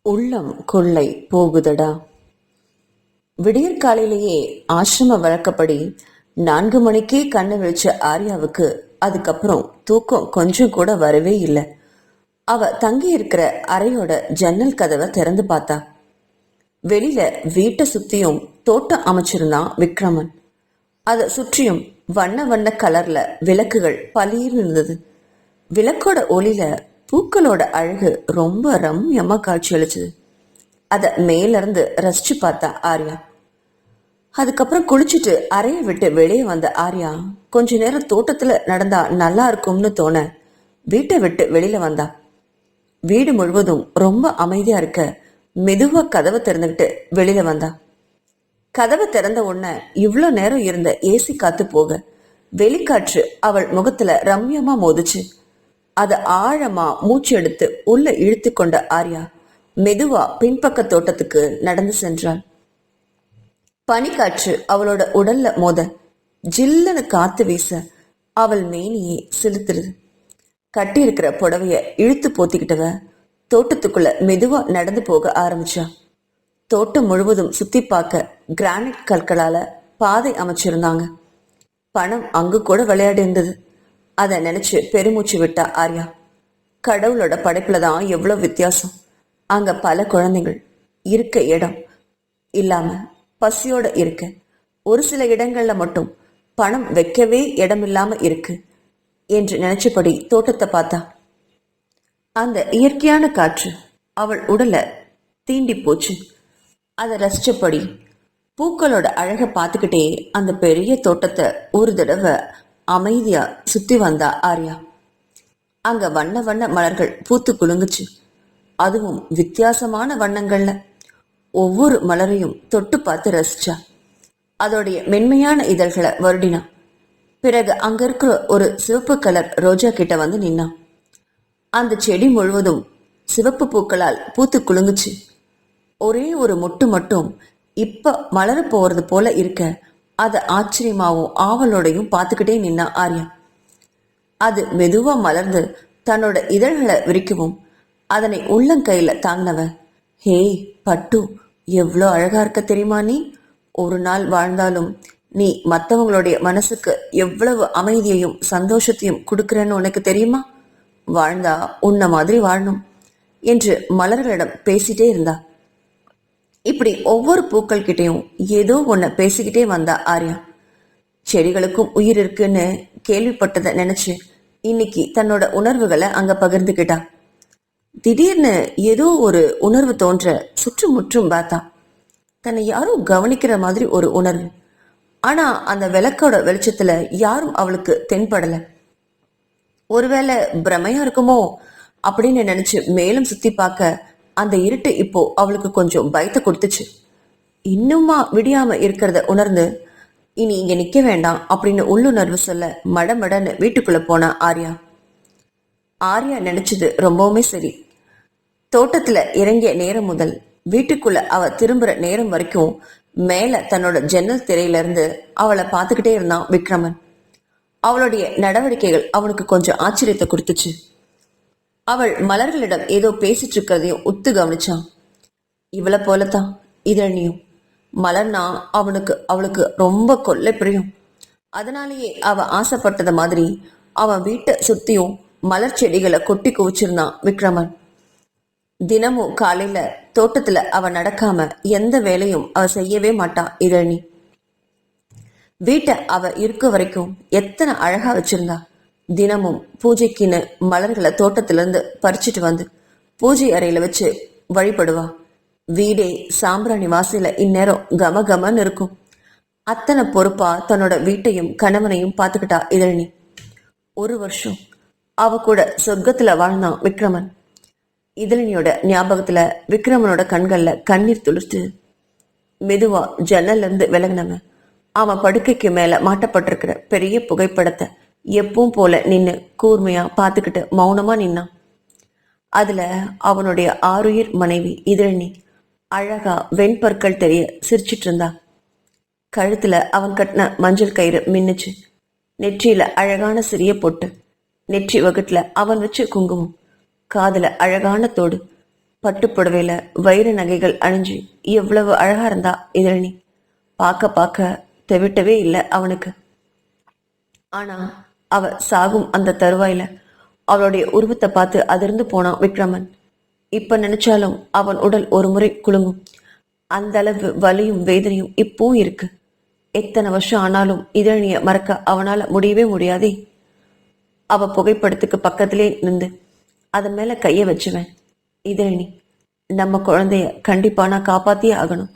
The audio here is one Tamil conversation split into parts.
உள்ளம் கொள்ளை போகுதடா. விடியற் காலையிலேயே ஆசிரம வழக்கப்படி 4 மணிக்கே கண்ணு விழிச்ச ஆர்யாவுக்கு அதுக்கப்புறம் தூக்கம் கொஞ்சம் கூட வரவே இல்லை. அவ தங்கி இருக்கிற அறையோட ஜன்னல் கதவை திறந்து பார்த்தா. வெளியில வீட்டை சுத்தியும் தோட்டம் அமைச்சிருந்தான் விக்ரமன். அதை சுற்றியும் வண்ண வண்ண கலர்ல விளக்குகள் பளிர்னு இருந்தது. விளக்கோட ஒளியில பூக்களோட அழகு ரொம்ப ரம்யமா காட்சி அளிச்சது. அத மேல இருந்து ரசிச்சு பார்த்தா ஆர்யா. அதுக்கப்புறம் குளிச்சுட்டு அறையை விட்டு வெளியே வந்த ஆர்யா கொஞ்ச நேரம் தோட்டத்துல நடந்தா நல்லா இருக்கும்னு தோண வீட்டை விட்டு வெளியில வந்தா. வீடு முழுவதும் ரொம்ப அமைதியா இருக்க மெதுவா கதவை திறந்துகிட்டு வெளியில வந்தா. கதவை திறந்த உடனே இவ்வளோ நேரம் இருந்த ஏசி காத்து போக வெளிக்காற்று அவள் முகத்துல ரம்யமா மோதுச்சு. அதை ஆழமா மூச்சு எடுத்து உள்ள இழுத்து கொண்ட ஆர்யா மெதுவா பின்பக்க தோட்டத்துக்கு நடந்து சென்றாள். பனிக்காற்று அவளோட உடல்ல மோத ஜில்லுன்னு காத்து வீச அவள் மேனியே சிலுத்துருது. கட்டி இருக்கிற புடவைய இழுத்து போத்திக்கிட்டவ தோட்டத்துக்குள்ள மெதுவா நடந்து போக ஆரம்பிச்சா. தோட்டம் முழுவதும் சுத்தி பார்க்க கிரானைட் கற்களால பாதை அமைச்சிருந்தாங்க. பணம் அங்கு கூட விளையாடி இருந்தது. அதை நினைச்சு பெருமூச்சு விட்டா ஆர்யா. கடவுளோட படைப்புலதான் எவ்வளவு வித்தியாசம். அங்க பல குழந்தைகள் இருக்க இடம் இல்லாம பசியோட இருக்க, ஒரு சில இடங்கள்ல மட்டும் பணம் வைக்கவே இடம் இல்லாம இருக்கு என்று நினைச்சபடி தோட்டத்தை பார்த்தா. அந்த இயற்கையான காற்று அவள் உடலை தீண்டி போச்சு. அதை ரசிச்சபடி பூக்களோட அழகை பார்த்துக்கிட்டே அந்த பெரிய தோட்டத்தை ஒரு தடவை அமைதியா சுத்தி வந்தா ஆர்யா. அங்க வண்ண வண்ண மலர்கள் பூத்து குலுங்குச்சு. அதுவும் வித்தியாசமான வண்ணங்கள்ல. ஒவ்வொரு மலரையும் தொட்டு பார்த்து ரசிச்சா. அதோடைய மென்மையான இதழ்களை வருடினா. பிறகு அங்க இருக்கிற ஒரு சிவப்பு கலர் ரோஜா கிட்ட வந்து நின்னான். அந்த செடி முழுவதும் சிவப்பு பூக்களால் பூத்து குலுங்குச்சு. ஒரே ஒரு மொட்டு மட்டும் இப்ப மலர போறது போல இருக்க அதை ஆச்சரியமாவும் ஆவலோடையும் பார்த்துக்கிட்டே நின்னா ஆர்யா. அது மெதுவா மலர்ந்து தன்னோட இதழ்களை விரிக்கவும் அதனை உள்ளங்கையில தாங்கினவ, ஹே பட்டு, எவ்வளோ அழகா இருக்க தெரியுமா நீ? ஒரு நாள் வாழ்ந்தாலும் நீ மற்றவங்களுடைய மனசுக்கு எவ்வளவு அமைதியையும் சந்தோஷத்தையும் கொடுக்குறேன்னு உனக்கு தெரியுமா? வாழ்ந்தா உன்ன மாதிரி வாழணும் என்று மலர்களிடம் பேசிட்டே இருந்தா. இப்படி ஒவ்வொரு பூக்கள் கிட்டையும் ஏதோ ஒன்ன பேசிக்கிட்டே வந்தா ஆர்யா. செடிகளுக்கும் உயிர் இருக்குன்னு கேள்விப்பட்டதை நினைச்சு இன்னைக்கு தன்னோட உணர்வுகளை அங்க பகிர்ந்துக்கிட்டா. திடீர்னு ஏதோ ஒரு உணர்வு தோன்ற சுற்றுமுற்றும் பார்த்தா. தன்னை யாரும் கவனிக்கிற மாதிரி ஒரு உணர்வு. ஆனா அந்த விளக்கோட வெளிச்சத்துல யாரும் அவளுக்கு தென்படல. ஒருவேளை பிரமையா இருக்குமோ அப்படின்னு நினைச்சு மேலும் சுத்தி பார்க்க அந்த இருட்டு இப்போ அவளுக்கு கொஞ்சம் பயத்தை கொடுத்துச்சு. இன்னுமா விடியாம இருக்கிறத உணர்ந்து இனி இங்க நிக்க வேண்டாம் அப்படின்னு உள்ளுணர்வு சொல்ல மடமடன்னு வீட்டுக்குள்ள போனா ஆர்யா. ஆர்யா நினைச்சது ரொம்பவுமே சரி. தோட்டத்துல இறங்கிய நேரம் முதல் வீட்டுக்குள்ள அவ திரும்புற நேரம் வரைக்கும் மேல தன்னோட ஜன்னல் திரையில இருந்து அவளை பார்த்துக்கிட்டே இருந்தான் விக்ரமன். அவளுடைய நடவடிக்கைகள் அவனுக்கு கொஞ்சம் ஆச்சரியத்தை கொடுத்துச்சு. அவள் மலர்களிடம் ஏதோ பேசிட்டு இருக்கிறதையும் உத்து கவனிச்சான். இவளை போலத்தான் இதழ்னியும். மலர்னா அவளுக்கு ரொம்ப கொள்ளை பிரியும். அதனாலேயே அவ ஆசைப்பட்டத மாதிரி அவன் வீட்டை சுத்தியும் மலர் செடிகளை கொட்டி குவிச்சிருந்தான் விக்ரமன். தினமும் காலையில தோட்டத்துல அவ நடக்காம எந்த வேலையும் அவ செய்யவே மாட்டான் இதழ்னி. வீட்டை அவ இருக்க வரைக்கும் எத்தனை அழகா வச்சிருந்தா. தினமும் பூஜைக்குன்னு மலர்களை தோட்டத்திலிருந்து பறிச்சுட்டு வந்து பூஜை அறையில வச்சு வழிபடுவா. வீடே சாம்பிராணி வாசையில இந்நேரம் கம கமன்னு இருக்கும். அத்தனை பொறுப்பா தன்னோட வீட்டையும் கணவனையும் பார்த்துக்கிட்டா இதழ்னி. 1 வருஷம் அவ கூட சொர்க்கத்துல வாழ்ந்தான் விக்ரமன். இதழ்னியோட ஞாபகத்துல விக்ரமனோட கண்கள்ல கண்ணீர் துளிர்த்து மெதுவா ஜன்னல்ல இருந்து விலகினவன் அவன் படுக்கைக்கு மேல மாட்டப்பட்டிருக்கிற பெரிய புகைப்படத்தை எப்பவும் போல நின்னு கூர்மையா பார்த்துக்கிட்டு மௌனமா நின்னான். அதுல அவனுடைய ஆருயிர் மனைவி இதழ்னி அழகா வெண்பற்கள் தெரிய சிரிச்சிட்டு இருந்தா. கழுத்துல அவன் கட்டின மஞ்சள் கயிறு மின்னுச்சு. நெற்றியில அழகான சிறிய பொட்டு, நெற்றி வகுட்டுல அவன் வச்சு குங்குமம், காதுல அழகான தோடு, பட்டு புடவையில வைர நகைகள் அணிஞ்சு எவ்வளவு அழகா இருந்தா இதழனி. பார்க்க பார்க்க தெவிட்டவே இல்லை அவனுக்கு. ஆனா அவ சாகும் அந்த தருவாயில அவளுடைய உருவத்தை பார்த்து அதிர்ந்து போனான் விக்ரமன். இப்ப நினைச்சாலும் அவன் உடல் ஒரு முறை குலுங்கும். அந்த அளவு வலியும் வேதனையும் இப்பவும் இருக்கு. எத்தனை வருஷம் ஆனாலும் இதழிய மறக்க அவனால முடியவே முடியாதே. அவ புகைப்படத்துக்கு பக்கத்திலே நின்று அதன் மேல கைய வச்சுவேன். இதழினி, நம்ம குழந்தைய கண்டிப்பா நான் காப்பாத்தியே ஆகணும்.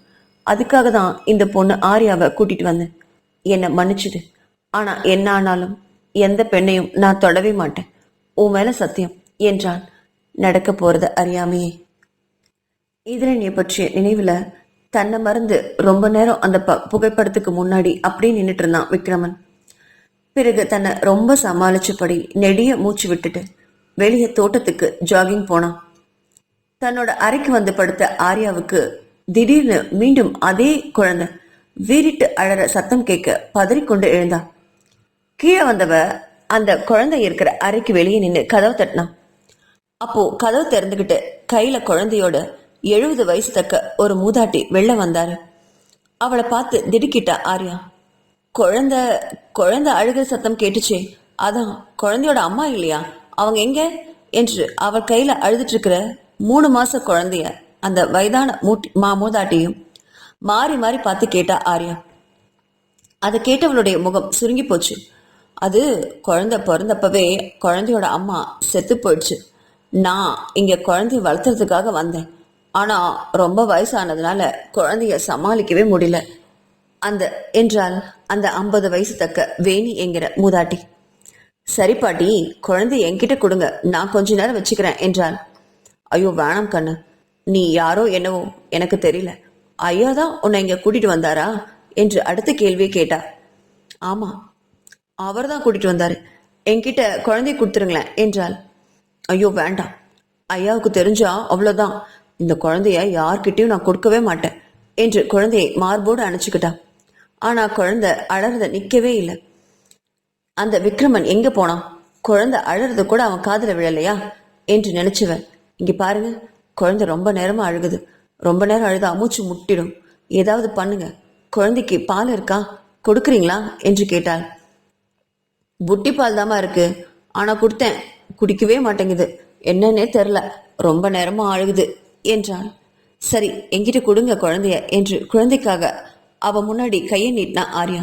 அதுக்காக தான் இந்த பொண்ணு ஆர்யாவை கூட்டிட்டு வந்தேன். என்னை மன்னிச்சுடு. ஆனா என்ன ஆனாலும் எந்த பெண்ணையும் நான் தொடவே மாட்டேன். உன் மேல சத்தியம் என்றான், நடக்க போறத அறியாமையே. இதரணியை பற்றிய நினைவுல தன்னை மறந்து ரொம்ப நேரம் அந்த புகைப்படத்துக்கு முன்னாடி அப்படியே நின்றுட்டு இருந்தான் விக்ரமன். பிறகு தன்னை ரொம்ப சமாளிச்சபடி நெடிய மூச்சு விட்டுட்டு வெளியே தோட்டத்துக்கு ஜாகிங் போனான். தன்னோட அறைக்கு வந்து படுத்த ஆர்யாவுக்கு திடீர்னு மீண்டும் அதே குழந்தை வீறிட்டு அழற சத்தம் கேட்க பதறிக்கொண்டு எழுந்தா. கீழே வந்தவ அந்த குழந்தை இருக்கிற அறைக்கு வெளியே நின்று கதவு தட்டினான். அப்போ கதவு திறந்துகிட்டு கையில குழந்தையோட 70 வயசு தக்க ஒரு மூதாட்டி வெளில வந்தாரு. அவளை பார்த்து திடுக்கிட்டா ஆர்யா. குழந்தை குழந்தை அழுகிற சத்தம் கேட்டுச்சே, அதான் குழந்தையோட அம்மா இல்லையா, அவங்க எங்க என்று அவள் கையில அழுதுட்டு இருக்கிற 3 மாச குழந்தைய அந்த வயதான மூதாட்டியும் மாறி மாறி பார்த்து கேட்டா ஆர்யா. அதை கேட்டவளுடைய முகம் சுருங்கி போச்சு. அது குழந்தை பிறந்தப்பவே குழந்தையோட அம்மா செத்து போயிடுச்சு. நான் இங்க குழந்தைய வளர்த்துறதுக்காக வந்தேன். ஆனா ரொம்ப வயசானதுனால குழந்தைய சமாளிக்கவே முடியல அந்த என்றால் அந்த 50 வயசு தக்க வேணி என்கிற மூதாட்டி. சரி பாட்டி, குழந்தைய என்கிட்ட கொடுங்க, நான் கொஞ்ச நேரம் வச்சுக்கிறேன் என்றாள். ஐயோ வேணாம் கண்ணு, நீ யாரோ என்னவோ எனக்கு தெரியல. ஐயா தான் உன்னை இங்க கூட்டிட்டு வந்தாரா என்று அடுத்த கேள்வியை கேட்டா. ஆமா, அவர் தான் கூட்டிட்டு வந்தாரு. என்கிட்ட குழந்தைய கொடுத்துருங்களேன் என்றாள். ஐயோ வேண்டாம், ஐயாவுக்கு தெரிஞ்சா அவ்வளவுதான். இந்த குழந்தைய யார்கிட்டயும் நான் கொடுக்கவே மாட்டேன் என்று குழந்தையை மார்போடு அணைச்சுக்கிட்டான். ஆனா குழந்தை அழறத நிக்கவே இல்லை. அந்த விக்ரமன் எங்க போனான்? குழந்தை அழறது கூட அவன் காதுல விழலையா என்று நினைச்சுவன். இங்க பாருங்க, குழந்தை ரொம்ப நேரமா அழுகுது. ரொம்ப நேரம் அழுதா மூச்சு முட்டிடும். ஏதாவது பண்ணுங்க. குழந்தைக்கு பால் இருக்கா, கொடுக்குறீங்களா என்று கேட்டாள். புட்டி பால் தாமா இருக்கு, ஆனா கொடுத்தேன், குடிக்கவே மாட்டேங்குது. என்னன்னே தெரில, ரொம்ப நேரமா அழுகுது என்றாள். சரி, என்கிட்ட கொடுங்க குழந்தைய என்று குழந்தைக்காக அவ முன்னாடி கையை நீட்டினா ஆர்யா.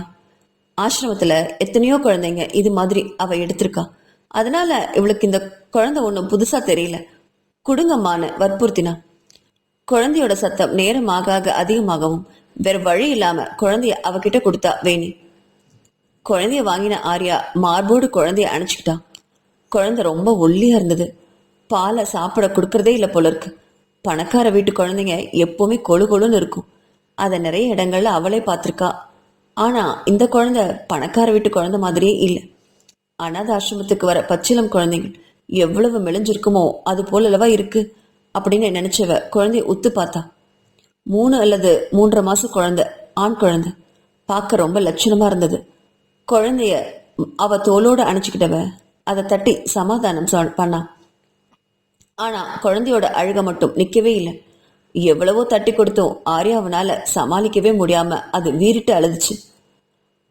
ஆசிரமத்துல எத்தனையோ குழந்தைங்க இது மாதிரி அவ எடுத்திருக்கா. அதனால இவளுக்கு இந்த குழந்தை ஒன்றும் புதுசா தெரியல. குடுங்கம்மான்னு வற்புறுத்தினா. குழந்தையோட சத்தம் நேரமாக அதிகமாகவும் வேற வழி இல்லாம குழந்தைய அவகிட்ட கொடுத்தா வேணி. குழந்தைய வாங்கின ஆர்யா மார்போடு குழந்தைய அணைச்சுக்கிட்டான். குழந்தை ரொம்ப ஒல்லியா இருந்தது. பாலை சாப்பிட கொடுக்கறதே இல்லை போல இருக்கு. பணக்கார வீட்டு குழந்தைங்க எப்பவுமே கொழு கொழுன்னு இருக்கும். அதை நிறைய இடங்கள்ல அவளே பார்த்திருக்கா. ஆனா இந்த குழந்தை பணக்கார வீட்டு குழந்தை மாதிரியே இல்லை. அனாத ஆசிரமத்துக்கு வர பச்சிலம் குழந்தைகள் எவ்வளவு மெலிஞ்சிருக்குமோ அது போலவா இருக்கு அப்படின்னு நினைச்சவ குழந்தைய உத்து பார்த்தா. 3 அல்லது 3.5 மாசம் குழந்தை, ஆண் குழந்தை. பார்க்க ரொம்ப லட்சணமா இருந்தது. குழந்தைய அவ தோளோட அணைச்சுக்கிட்டவ அதை தட்டி சமாதானம் பண்ணா. ஆனா குழந்தையோட அழுக மட்டும் நிக்கவே இல்லை. எவ்வளவோ தட்டி கொடுத்தும் ஆர்யாவனால சமாளிக்கவே முடியாம அது வீறிட்டு அழுதுச்சு.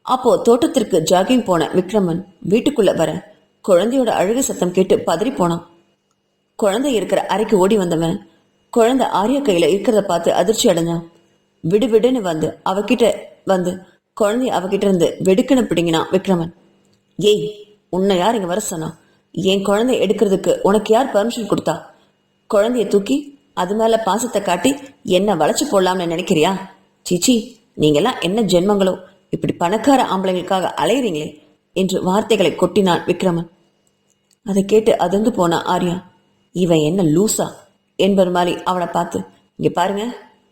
அப்போ தோட்டத்திற்கு ஜாகிங் போன விக்ரமன் வீட்டுக்குள்ள வர குழந்தையோட அழுக சத்தம் கேட்டு பதறி போனான். குழந்தை இருக்கிற அறைக்கு ஓடி வந்தவன் குழந்தை ஆர்யா கையில இருக்கிறத பார்த்து அதிர்ச்சி அடைஞ்சான். விடு விடுன்னு வந்து அவகிட்ட வந்து குழந்தை அவகிட்ட இருந்து வெடுக்குன்னு பிடிங்கினான் விக்ரமன். ஏய், உன்னை யார் இங்க வர சொன்னா? என் குழந்தை எடுக்கிறதுக்கு உனக்கு யார் பர்மிஷன் கொடுத்தா? குழந்தைய தூக்கி அது மேல பாசத்தை காட்டி என்ன வளைச்சு போடலாம்னு நினைக்கிறியா? சீச்சி, நீங்கெல்லாம் என்ன ஜென்மங்களோ, இப்படி பணக்கார ஆம்பளைங்களுக்காக அலையிறீங்களே என்று வார்த்தைகளை கொட்டினான் விக்ரமன். அதை கேட்டு அதிர்ந்து போனா ஆர்யா. இவன் என்ன லூசா என்பது மாதிரி அவனை பார்த்து, இங்க பாருங்க,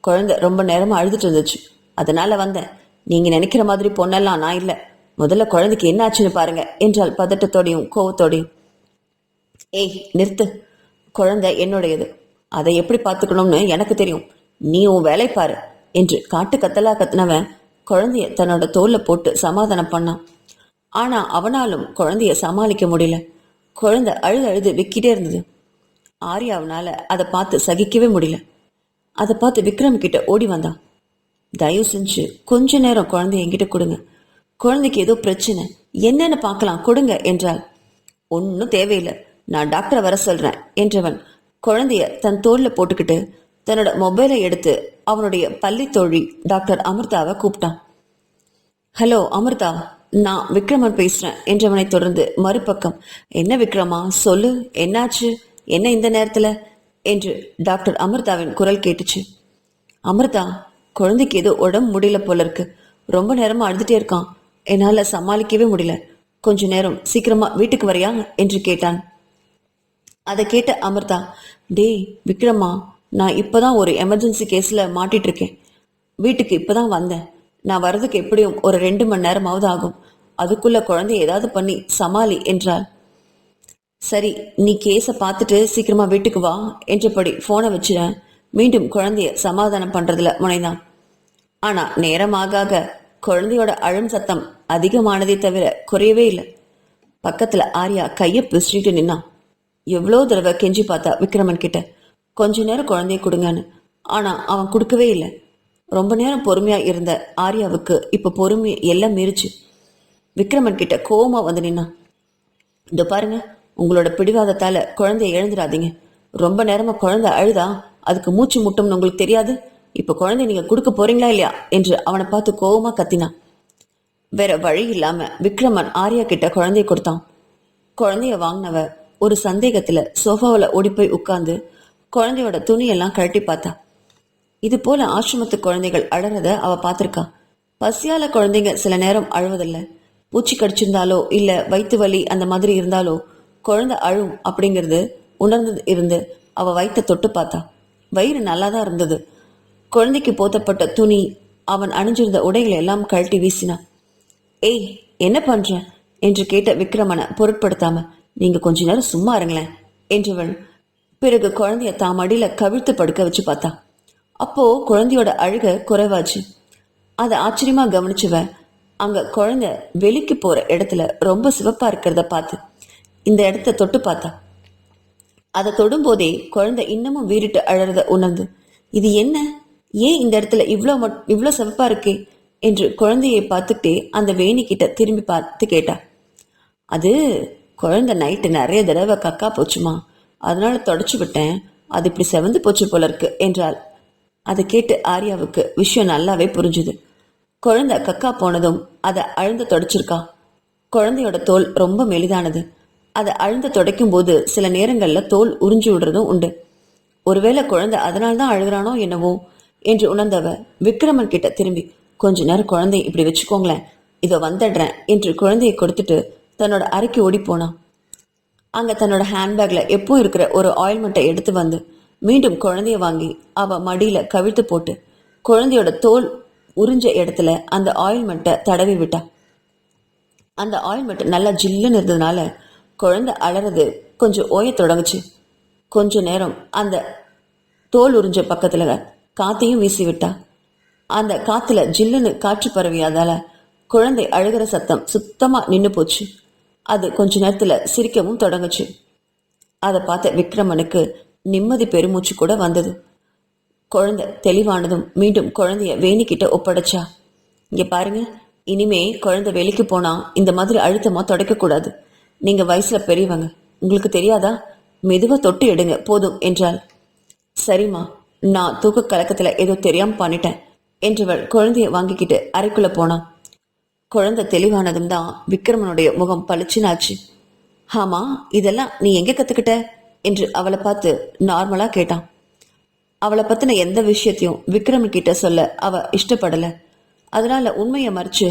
குழந்தை ரொம்ப நேரமா அழுதுட்டு இருந்துச்சு, அதனால வந்தேன். நீங்க நினைக்கிற மாதிரி பொண்ணெல்லாம் நான் இல்லை. முதல்ல குழந்தைக்கு என்ன ஆச்சுன்னு பாருங்க என்றால் பதட்டத்தோடையும் கோவத்தோடையும். ஏய் நிறுத்து, குழந்தை என்னுடையது, அதை எப்படி பார்த்துக்கணும்னு எனக்கு தெரியும். நீ உன் வேலை பாரு என்று காட்டு கத்தலா கத்தினவன் குழந்தைய தன்னோட தோல்ல போட்டு சமாதானம் பண்ணான். ஆனா அவனாலும் குழந்தைய சமாளிக்க முடியல. குழந்தை அழுது அழுது விக்கிட்டே இருந்தது. ஆர்யாவனால அதை பார்த்து சகிக்கவே முடியல. அதை பார்த்து விக்ரம் கிட்ட ஓடி வந்தான். தயவு செஞ்சு கொஞ்ச நேரம் குழந்தைய என்கிட்ட கொடுங்க, குழந்தைக்கு ஏதோ பிரச்சனை, என்னன்னு பார்க்கலாம், கொடுங்க என்றாள். ஒன்னும் தேவையில்லை, நான் டாக்டரை வர சொல்றேன் என்றவன் குழந்தைய தன் தோல்ல போட்டுக்கிட்டு தன்னோட மொபைலை எடுத்து அவனுடைய பள்ளி தோழி டாக்டர் அமிர்தாவை கூப்பிட்டான். ஹலோ அமிர்தா, நான் விக்ரமன் பேசுறேன் என்றவனை தொடர்ந்து மறுபக்கம், என்ன விக்ரமா, சொல்லு, என்னாச்சு, என்ன இந்த நேரத்துல என்று டாக்டர் அமிர்தாவின் குரல் கேட்டுச்சு. அமிர்தா, குழந்தைக்கு ஏதோ உடம்பு முடியல போல இருக்கு, ரொம்ப நேரமா அழுதுட்டே இருக்கான், என்னால சமாளிக்கவே முடியல, கொஞ்ச நேரம் சீக்கிரமா வீட்டுக்கு வரையா என்று கேட்டான். அதை கேட்ட அமிர்தா, டேய் விக்ரமா, நான் இப்பதான் ஒரு எமர்ஜென்சி கேஸ்ல மாட்டிட்டு இருக்கேன், வீட்டுக்கு இப்பதான் வந்தேன், நான் வர்றதுக்கு எப்படியும் ஒரு 2 மணி நேரமாவது ஆகும், அதுக்குள்ள குழந்தைய ஏதாவது பண்ணி சமாளி என்றாள். சரி, நீ கேஸை பார்த்துட்டு சீக்கிரமா வீட்டுக்கு வா என்றபடி போனை வச்சுட மீண்டும் குழந்தைய சமாதானம் பண்றதுல முனைந்தான். ஆனா நேரமாக குழந்தையோட அழும் சத்தம் அதிகமானதை தவிர குறையவே இல்லை. பக்கத்துல ஆர்யா கையை பிடிச்சிட்டு நின்னான். எவ்வளோ தடவை கெஞ்சி பார்த்தா விக்ரமன் கிட்ட கொஞ்ச நேரம் குழந்தைய கொடுங்கன்னு, ஆனா அவன் கொடுக்கவே இல்லை. ரொம்ப நேரம் பொறுமையா இருந்த ஆர்யாவுக்கு இப்ப பொறுமை எல்லாம் மீறிச்சு. விக்ரமன் கிட்ட கோவமா வந்து நின்னான். இதோ பாருங்க, உங்களோட பிடிவாதத்தால குழந்தைய எழுந்துடாதீங்க, ரொம்ப நேரமா குழந்தை அழுதா அதுக்கு மூச்சு முட்டும்னு உங்களுக்கு தெரியாது, இப்ப குழந்தை நீங்க கொடுக்க போறீங்களா இல்லையா என்று அவனை பார்த்து கோவமா கத்தினான். வேற வழி இல்லாம விக்ரமன் ஆர்யா கிட்ட குழந்தைய கொடுத்தான். குழந்தைய வாங்கினவ ஒரு சந்தேகத்துல சோஃபாவில் ஓடி போய் உட்கார்ந்து குழந்தையோட துணியெல்லாம் கழட்டி பார்த்தா. இது போல ஆசிரமத்து குழந்தைகள் அழறத அவ பார்த்திருக்கா. பசியால குழந்தைங்க சில நேரம் அழுவதில்லை, பூச்சி கடிச்சிருந்தாலோ இல்ல வயிற்று வலி அந்த மாதிரி இருந்தாலோ குழந்தை அழும் அப்படிங்கிறது உணர்ந்து இருந்து அவ வயிற்றை தொட்டு பார்த்தா. வயிறு நல்லாதான் இருந்தது. குழந்தைக்கு போத்தப்பட்ட துணி, அவன் அணிஞ்சிருந்த உடைகளை எல்லாம் கழட்டி வீசினான். ஏய், என்ன பண்ற என்று கேட்ட விக்ரமனை பொருட்படுத்தாம, நீங்க கொஞ்ச நேரம் சும்மா இருங்களேன் என்றவள் பிறகு குழந்தைய தாம் அடியில கவிழ்த்து படுக்க வச்சு பார்த்தா. அப்போ குழந்தையோட அழுக குறைவாச்சு. அதை ஆச்சரியமா கவனிச்சுவ அங்க குழந்தை வெளிக்கு போற இடத்துல ரொம்ப சிவப்பா இருக்கிறத பார்த்து இந்த இடத்த தொட்டு பார்த்தா. அதை தொடும்போதே குழந்தை இன்னமும் வீறிட்டு அழறத உணர்ந்து, இது என்ன, ஏன் இந்த இடத்துல இவ்வளோ சிவப்பா இருக்கே என்று குழந்தையை பார்த்துக்கிட்டே அந்த வேணி கிட்ட திரும்பி பார்த்து கேட்டா. அது குழந்தை நைட்டு நிறைய தடவை கக்கா போச்சுமா, அதனால தொடச்சு விட்டேன், அது இப்படி செவந்து போச்சு போல இருக்கு என்றாள். அதை கேட்டு ஆர்யாவுக்கு விஷயம் நல்லாவே புரிஞ்சுது. குழந்தை கக்கா போனதும் அதை அழுந்த தொடச்சிருக்கா. குழந்தையோட தோல் ரொம்ப மெலிதானது. அதை அழுந்த துடைக்கும் போது சில நேரங்கள்ல தோல் உறிஞ்சி விடுறதும் உண்டு. ஒருவேளை குழந்தை அதனால்தான் அழுகிறானோ என்னவோ என்று உணர்ந்தவ விக்ரமன் கிட்ட திரும்பி, கொஞ்ச நேரம் குழந்தைய இப்படி வச்சுக்கோங்களேன், இதோ வந்துடுறேன் என்று குழந்தையை கொடுத்துட்டு தன்னோட அறைக்கு ஓடி போனான். அங்க தன்னோட ஹேண்ட்பேக்ல எப்போ இருக்கிற ஒரு ஆயில்மெண்ட்டை எடுத்து வந்து மீண்டும் குழந்தைய வாங்கி அவ மடியில கவிழ்த்து போட்டு குழந்தையோட தோல் உறிஞ்ச இடத்துல அந்த ஆயில்மெண்ட்டை தடவி விட்டா. அந்த ஆயில்மெண்ட் நல்லா ஜில்லுன்னு இருந்ததுனால குழந்தை அலறது கொஞ்சம் ஓய தொடங்குச்சு. கொஞ்ச நேரம் அந்த தோல் உறிஞ்ச பக்கத்துல காத்தையும் வீசி விட்டா. அந்த காத்துல ஜில்லுன்னு காற்று பரவியாதால குழந்தை அழுகிற சத்தம் சுத்தமா நின்னு போச்சு. அது கொஞ்ச நேரத்துல சிரிக்கவும் தொடங்குச்சு. அதை பார்த்த விக்ரமனுக்கு நிம்மதி பெருமூச்சு கூட வந்தது. குழந்தை தெளிவானதும் மீண்டும் குழந்தைய வேணிக்கிட்ட ஒப்படைச்சா. இங்க பாருங்க, இனிமே குழந்தை வெளிக்கு போனா இந்த மாதிரி அழுத்தமா தொடக்க கூடாது, நீங்க வயசுல பெரியவங்க, உங்களுக்கு தெரியாதா, மெதுவா தொட்டு எடுங்க போதும் என்றாள். சரிம்மா, நான் தூக்க கலக்கத்துல ஏதோ தெரியாம பண்ணிட்டேன் என்றவள் குழந்தைய வாங்கிக்கிட்டு அறைக்குள்ள போனான். குழந்தை தெளிவானதும் தான் விக்ரமனுடைய முகம் பளிச்சுனாச்சு. ஆமா, இதெல்லாம் நீ எங்க கத்துக்கிட்ட என்று அவளை பார்த்து நார்மலா கேட்டான். அவளை பத்தின எந்த விஷயத்தையும் விக்ரமன் கிட்ட சொல்ல அவ இஷ்டப்படல. அதனால உண்மையை மறைச்சு,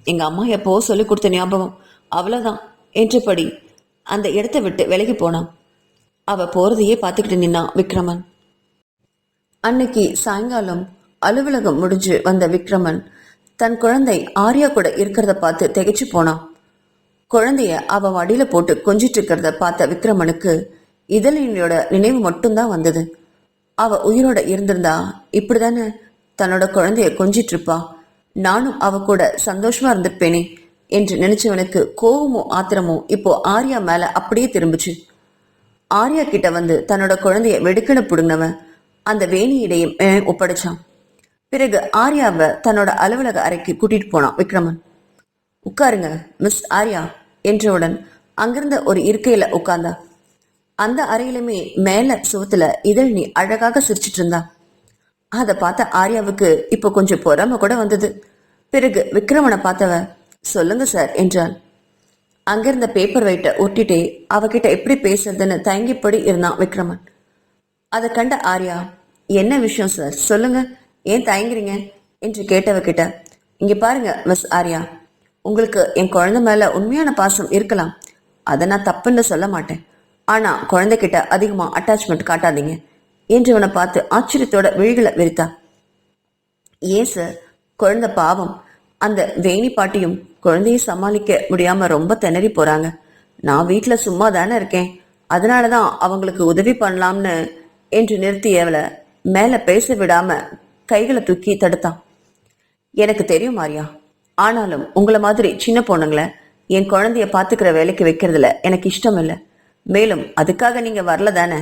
எங்க அம்மா எப்போ சொல்லி கொடுத்த ஞாபகம், அவ்வளவுதான் என்றபடி அந்த இடத்தை விட்டு விலகி போனான். அவ போறதையே பார்த்துக்கிட்டு நின்னான் விக்ரமன். அன்னைக்கு சாயங்காலம் அலுவலகம் முடிஞ்சு வந்த விக்ரமன் தன் குழந்தை ஆர்யா கூட இருக்கிறத பார்த்து திகைச்சு போனான். குழந்தைய அவ மடியில போட்டு கொஞ்சிட்டு இருக்கிறத பார்த்த விக்ரமனுக்கு இதழினியோட நினைவு மட்டும்தான் வந்தது. அவ உயிரோட இருந்திருந்தா இப்படிதானே தன்னோட குழந்தைய கொஞ்சிட்டு இருப்பா, நானும் அவ கூட சந்தோஷமா இருந்திருப்பேனே என்று நினைச்சவனுக்கு கோவமும் ஆத்திரமும் இப்போ ஆர்யா மேல அப்படியே திரும்பிச்சு. ஆர்யா கிட்ட வந்து தன்னோட குழந்தைய வெடுக்கன புடுங்கினவன் அந்த வேணியிடையும் ஒப்படைச்சான். பிறகு ஆர்யாவை தன்னோட அலுவலக அறைக்கு கூட்டிட்டு போனான் விக்ரமன். உட்காருங்க மிஸ் ஆர்யா என்றவுடன் அங்கிருந்த ஒரு இருக்கையில உட்கார்ந்தா. அந்த அறையிலுமே மேல சுவத்துல இதழ்னி அழகாக சிரிச்சிட்டு இருந்தா. அதை பார்த்த ஆர்யாவுக்கு இப்ப கொஞ்சம் பொறாம கூட வந்தது. பிறகு விக்ரமனை பார்த்தவ சொல்லுங்க சார் என்றாள். அங்கிருந்த பேப்பர் வெயிட்ட ஒட்டிட்டே அவகிட்ட எப்படி பேசுறதுன்னு தயங்கிப்படி இருந்தான் விக்ரமன். அதை கண்ட ஆர்யா, என்ன விஷயம் சார் சொல்லுங்க, ஏன் தயங்குறீங்க என்று கேட்டவகிட்ட, இங்க பாருங்க மிஸ் ஆர்யா, உங்களுக்கு என் குழந்தை மேல உண்மையான பாசம் இருக்கலாம், அதை நான் தப்புன்னு சொல்ல மாட்டேன். ஆனா குழந்தைகிட்ட அதிகமா அட்டாச்மெண்ட் காட்டாதீங்க என்றவனை பார்த்து ஆச்சரியத்தோட விழிகளை விரித்தா. ஏன் சார், குழந்தை பாவம். அந்த வேணி பாட்டியும் குழந்தைய சமாளிக்க முடியாம ரொம்ப திணறி போறாங்க. நான் வீட்டுல சும்மா தானே இருக்கேன், அதனாலதான் அவங்களுக்கு உதவி பண்ணலாம்னு என்று நிறுத்தியவளை மேல பேச விடாம கைகளை தூக்கி தடுத்தான். எனக்கு தெரியும் ஆர்யா, ஆனாலும் உங்களை மாதிரி சின்ன பொண்ணுங்களை என் குழந்தைய பாத்துக்கிற வேலைக்கு வைக்கிறதுல எனக்கு இஷ்டம் இல்லை. மேலும் அதுக்காக நீங்க வரல தானே.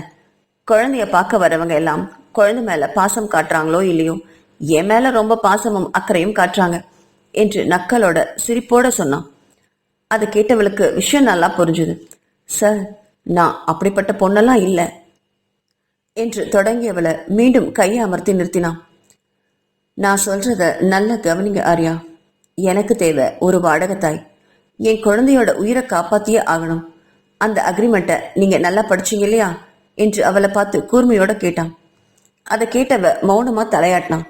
குழந்தைய பார்க்க வரவங்க எல்லாம் குழந்தை மேல பாசம் காட்டுறாங்களோ இல்லையோ, என் மேல ரொம்ப பாசமும் அக்கறையும் காட்டுறாங்க என்று நக்கலோட சிரிப்போட சொன்னான். அதை கேட்டவளுக்கு விஷயம் நல்லா புரிஞ்சுது. சார், நான் அப்படிப்பட்ட பொண்ணெல்லாம் இல்லை என்று தொடங்கியவளை மீண்டும் கையை அமர்த்தி நிறுத்தினான். நான் சொல்றத நல்ல கவனிங்க ஆர்யா. எனக்கு தேவை ஒரு வாடகத்தாய். என் குழந்தையோட உயிரை காப்பாத்தியே ஆகணும். அந்த அக்ரிமெண்ட்டை நீங்க நல்லா படிச்சீங்க இல்லையா என்று அவளை பார்த்து கூர்மையோட கேட்டான். அதை கேட்டவ மௌனமா தலையாட்டினான்.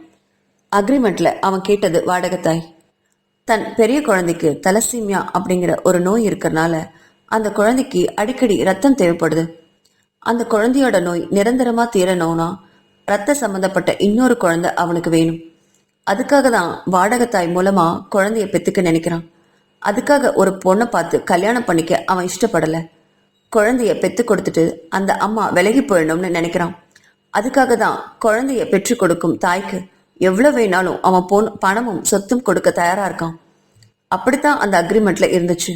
அக்ரிமெண்ட்ல அவன் கேட்டது வாடகத்தாய். தன் பெரிய குழந்தைக்கு தலசீமியா அப்படிங்கிற ஒரு நோய் இருக்கிறனால அந்த குழந்தைக்கு அடிக்கடி ரத்தம் தேவைப்படுது. அந்த குழந்தையோட நோய் நிரந்தரமா தீரணும்னா ரத்த சம்பந்தப்பட்ட இன்னொரு குழந்தை அவனுக்கு வேணும். அதுக்காக தான் வாடகத்தாய் மூலமா குழந்தைய பெத்துக்க நினைக்கிறான். அதுக்காக ஒரு பொண்ணை பார்த்து கல்யாணம் பண்ணிக்க அவன் இஷ்டப்படல. குழந்தைய பெத்து கொடுத்துட்டு அந்த அம்மா விலகி போயிடணும்னு நினைக்கிறான். அதுக்காக தான் குழந்தைய பெற்று கொடுக்கும் தாய்க்கு எவ்வளவு வேணாலும் அவன் பணமும் சொத்தும் கொடுக்க தயாரா இருக்கான். அப்படித்தான் அந்த அக்ரிமெண்ட்ல இருந்துச்சு.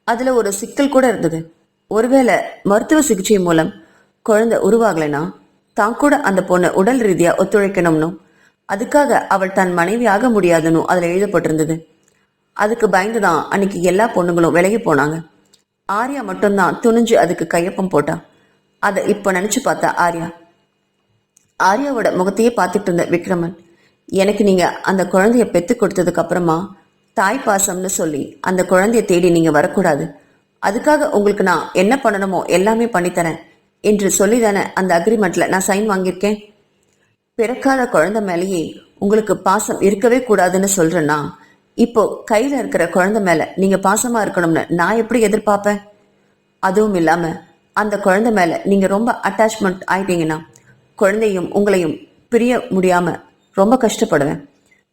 அதுல ஒரு சிக்கல் கூட இருந்தது. ஒருவேளை மருத்துவ சிகிச்சை மூலம் குழந்தை உருவாகலைன்னா தான் கூட அந்த பொண்ணு உடல் ரீதியா ஒத்துழைக்கணும்னு, அதுக்காக அவள் தன் மனைவியாக முடியாதுன்னு அதுல எழுதப்பட்டிருந்தது. அதுக்கு பயந்துதான் அன்னைக்கு எல்லா பொண்ணுங்களும் விலகி போனாங்க. ஆர்யா மட்டும்தான் துணிஞ்சு அதுக்கு கையொப்பம் போட்டா. அதை இப்ப நினைச்சு பார்த்தா ஆர்யாவோட முகத்தையே பார்த்துட்டு இருந்த விக்ரமன், எனக்கு நீங்க அந்த குழந்தைய பெத்து கொடுத்ததுக்கு அப்புறமா தாய் பாசம்னு சொல்லி அந்த குழந்தைய தேடி நீங்க வரக்கூடாது. அதுக்காக உங்களுக்கு நான் என்ன பண்ணணுமோ எல்லாமே பண்ணித்தரேன் என்று சொல்லிதானே அந்த அக்ரிமெண்ட்ல நான் சைன் வாங்கியிருக்கேன். பிறக்காத குழந்தை மேலேயே உங்களுக்கு பாசம் இருக்கவே கூடாதுன்னு சொல்றேன்னா, இப்போ கையில இருக்கிற குழந்தை மேல நீங்க பாசமா இருக்கணும்னு நான் எப்படி எதிர்பார்ப்பேன்? அதுவும் இல்லாம அந்த குழந்தை மேல நீங்க ரொம்ப அட்டாச்மெண்ட் ஆயிட்டீங்கன்னா குழந்தையும் உங்களையும் பிரிய முடியாம ரொம்ப கஷ்டப்படுவேன்.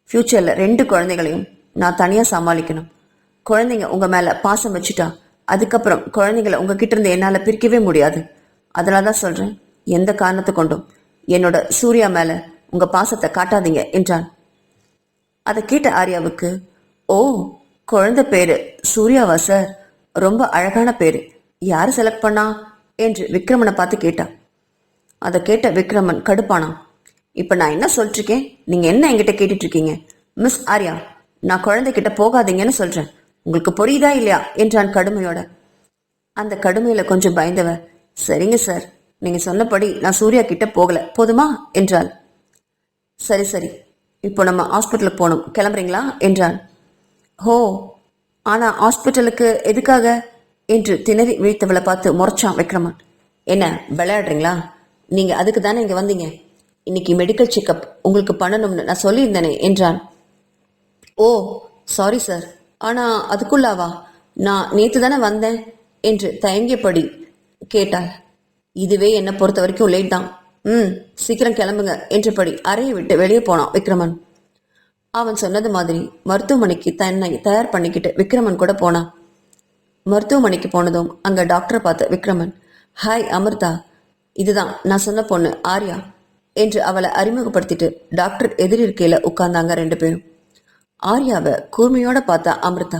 ஃபியூச்சர்ல 2 குழந்தைகளையும் நான் தனியா சமாளிக்கணும். குழந்தைங்க உங்க மேல பாசம் வச்சுட்டா அதுக்கப்புறம் குழந்தைங்களை உங்ககிட்ட இருந்து என்னால பிரிக்கவே முடியாது. அதனாலதான் சொல்றேன், எந்த காரணத்தை கொண்டும் என்னோட சூர்யா மேல உங்க பாசத்தை காட்டாதீங்க என்றான். அதை கேட்ட ஆர்யாவுக்கு, ஓ, குழந்தை பேரு சூர்யாவா சார்? ரொம்ப அழகான பேரு. யாரு செலக்ட் பண்ணா என்று விக்ரமனை பார்த்து கேட்டான். அதை கேட்ட விக்ரமன் கடுப்பானான். இப்ப நான் என்ன சொல்லிட்டு இருக்கேன், நீங்க என்ன என்கிட்ட கேட்டுட்டு இருக்கீங்க? மிஸ் ஆர்யா, நான் குழந்தைகிட்ட போகாதீங்கன்னு சொல்றேன், உங்களுக்கு புரியுதா இல்லையா என்றான் கடுமையோட. அந்த கடுமையில கொஞ்சம் பயந்தவ, சரிங்க சார், நீங்க சொன்னபடி நான் சூர்யா கிட்ட போகல, போதுமா என்றாள். சரி சரி, இப்போ நம்ம ஹாஸ்பிட்டலுக்கு போகணும், கிளம்புறீங்களா என்றான். ஹோ, ஆனா ஹாஸ்பிட்டலுக்கு எதுக்காக என்று திணறி விழித்தவளை பார்த்து முறைச்சான் விக்ரமன். என்ன விளையாடுறீங்களா? நீங்க அதுக்கு தானே இங்க வந்தீங்க. இன்னைக்கு மெடிக்கல் செக்அப் உங்களுக்கு பண்ணணும்னு நான் சொல்லியிருந்தேனே என்றான். ஓ சாரி சார், ஆனா அதுக்குள்ளாவா? நான் நேத்து தானே வந்தேன் என்று தயங்கியபடி கேட்டாள். இதுவே என்னை பொறுத்த வரைக்கும் லேட் தான். சீக்கிரம் கிளம்புங்க என்றபடி அறையை விட்டு வெளியே போனான் விக்ரமன். அவன் சொன்னது மாதிரி மருத்துவமனைக்கு தன்னை தயார் பண்ணிக்கிட்டு விக்ரமன் கூட போனான். மருத்துவமனைக்கு போனதும் அங்க டாக்டரை பார்த்த விக்ரமன், ஹாய் அமிர்தா, இதுதான் நான் சொன்ன பொண்ணு ஆர்யா என்று அவளை அறிமுகப்படுத்திட்டு டாக்டர் எதிரிருக்கையில உட்கார்ந்தாங்க 2 பேரும். ஆர்யாவை கூர்மையோட பார்த்தா அமிர்தா.